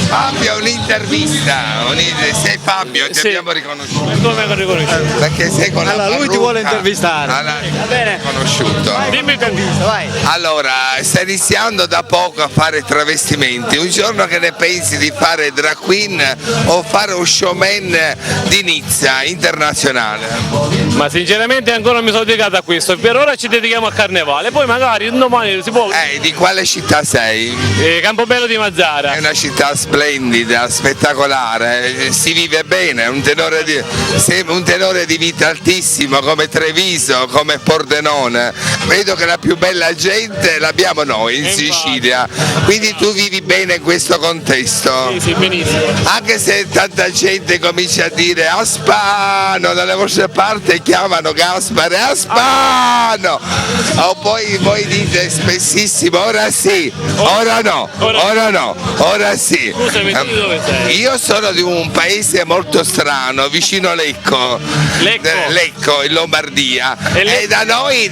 Fabio, un'intervista. Sei Fabio, ti abbiamo riconosciuto. Come riconosciuto? Perché sei con la Allora, lui ti vuole intervistare. Va bene. Conosciuto. Dimmi intervista, vai. Allora, stai iniziando da poco a fare travestimenti. Un giorno che ne pensi di fare drag queen o fare un showman di Nizza internazionale? Ma sinceramente ancora non mi sono dedicato a questo. Per ora ci dedichiamo a Carnevale, poi magari un domani si può. Di quale città sei? Campobello di Mazzara. È una città splendida, spettacolare, si vive bene, un tenore di vita altissimo come Treviso, come Pordenone. Vedo che la più bella gente l'abbiamo noi in Sicilia, quindi tu vivi bene in questo contesto. Sì, benissimo. Anche se tanta gente comincia a dire Aspano, dalle vostre parti chiamano Gaspare, Aspano! O poi voi dite spessissimo, ora sì, ora no, ora sì. Scusami, tu di dove sei? Io sono di un paese molto strano, vicino Lecco, in Lombardia. E da noi E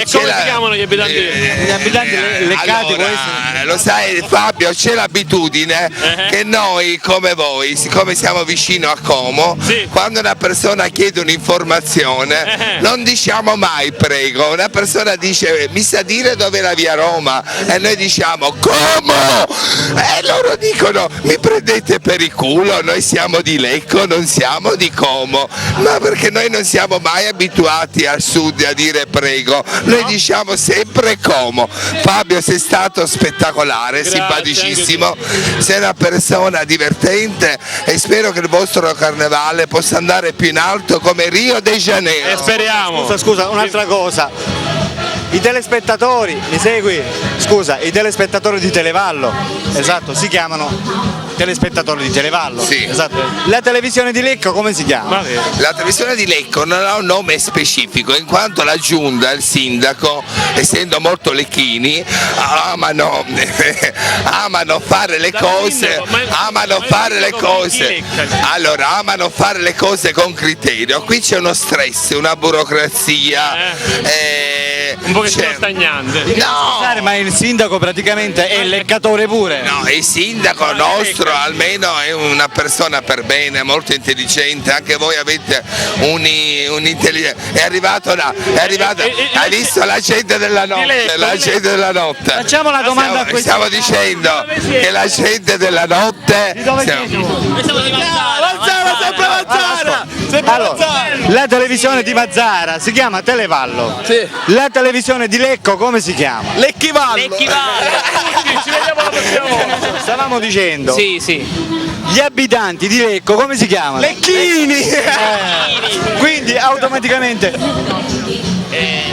c'è come si chiamano gli abitanti? Gli abitanti leccati, può essere? lo sai Fabio, c'è l'abitudine che noi come voi, siccome siamo vicino a Como, quando una persona chiede un'informazione non diciamo mai prego, una persona dice mi sa dire dove è la via Roma e noi diciamo Como? E loro dicono mi prendete per il culo, noi siamo di Lecco, non siamo di Como, ma perché noi non siamo mai abituati al sud a dire prego, noi diciamo sempre Como. Fabio, sei stato spettacolare, simpaticissimo, sei una persona divertente e spero che il vostro carnevale possa andare più in alto come Rio de Janeiro. Speriamo. Scusa, un'altra cosa. I telespettatori, mi segui? Scusa, i telespettatori di Televallo, esatto, si chiamano telespettatori di Televallo. Sì. Esatto. La televisione di Lecco come si chiama? La televisione di Lecco non ha un nome specifico in quanto la giunta, il sindaco, essendo molto lecchini, amano fare le cose, amano fare le cose con criterio. Qui c'è uno stress, una burocrazia. Un pochettino stagnante. No! Ma il sindaco praticamente è leccatore pure. No, il sindaco nostro almeno è una persona per bene, molto intelligente, anche voi avete un'intelligenza. È arrivato là, hai visto la gente della notte, Facciamo la domanda a questo. Stiamo dicendo che la gente della notte. Allora, la televisione di Mazzara si chiama Televallo. Sì. La televisione di Lecco come si chiama? Lecchivallo. Ci vediamo la prossima volta. Stavamo dicendo. Sì. Gli abitanti di Lecco come si chiamano? Lecchini. Quindi automaticamente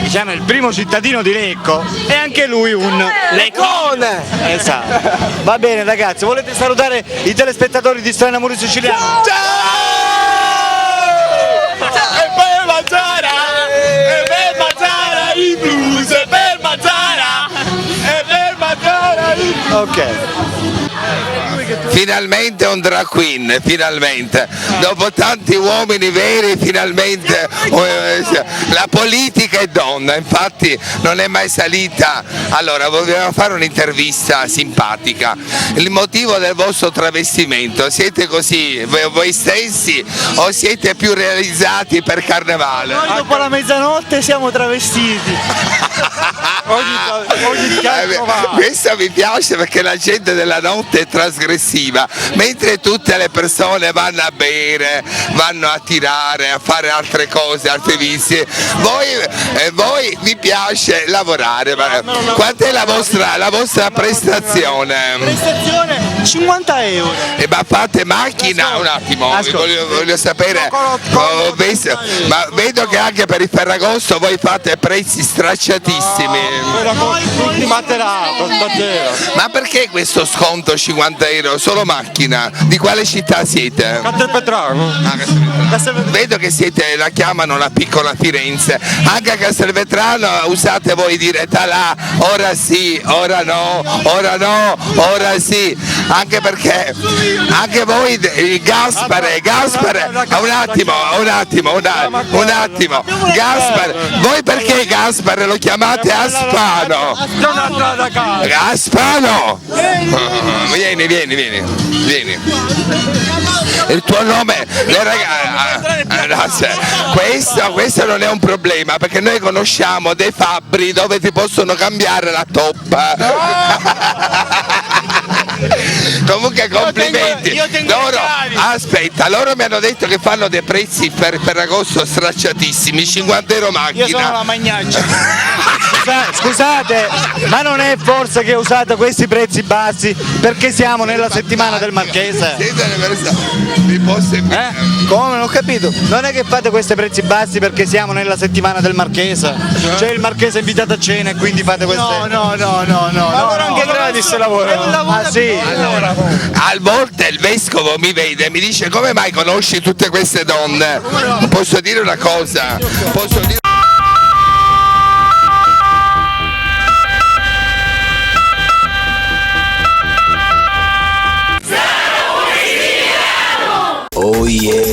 diciamo il primo cittadino di Lecco è anche lui un Leccone. Esatto. Va bene ragazzi, volete salutare i telespettatori di Strano Amore Siciliano? E per Mazzara, i blues, e per Mazzara, Ok. Finalmente un drag queen, finalmente. Dopo tanti uomini veri, finalmente la politica è donna, infatti non è mai salita. Allora, volevamo fare un'intervista simpatica. Il motivo del vostro travestimento, siete così voi stessi o siete più realizzati per carnevale? Noi dopo la mezzanotte siamo travestiti. Ogni Questo mi piace perché la gente della notte è trasgressiva, mentre tutte le persone vanno a bere, vanno a tirare, a fare altre cose, altri vizi. Voi vi piace lavorare. Quant'è la vostra prestazione? Prestazione 50 euro. Ma fate macchina? Un attimo, voglio sapere. Ma vedo che anche per il Ferragosto voi fate prezzi stracciatissimi. Tutti materato, Ma perché questo sconto 50 euro? Solo macchina? Di quale città siete? Castelvetrano. Vedo che siete, la chiamano la piccola Firenze. Anche a Castelvetrano usate voi diretta là, ora sì, ora no, ora sì. anche perché anche voi il Gaspare, un attimo, Gaspare, voi perché Gaspare lo chiamate Aspano? Aspano! Vieni. Il tuo nome, questo non è un problema perché noi conosciamo dei fabbri dove ti possono cambiare la toppa. Comunque complimenti. Aspetta, loro mi hanno detto che fanno dei prezzi per agosto stracciatissimi, 50 euro macchina. Io sono la magnaccia. Scusate, ma non è forse che usate questi prezzi bassi perché siamo nella settimana del Marchese? Mi posso Come? Non ho capito. Non è che fate questi prezzi bassi perché siamo nella settimana del Marchese? C'è il Marchese invitato a cena e quindi fate queste... No. Allora anche gratis lavoro. Ah sì? Allora, a volte il vescovo mi vede e mi dice come mai conosci tutte queste donne? Posso dire una cosa? Oh yeah.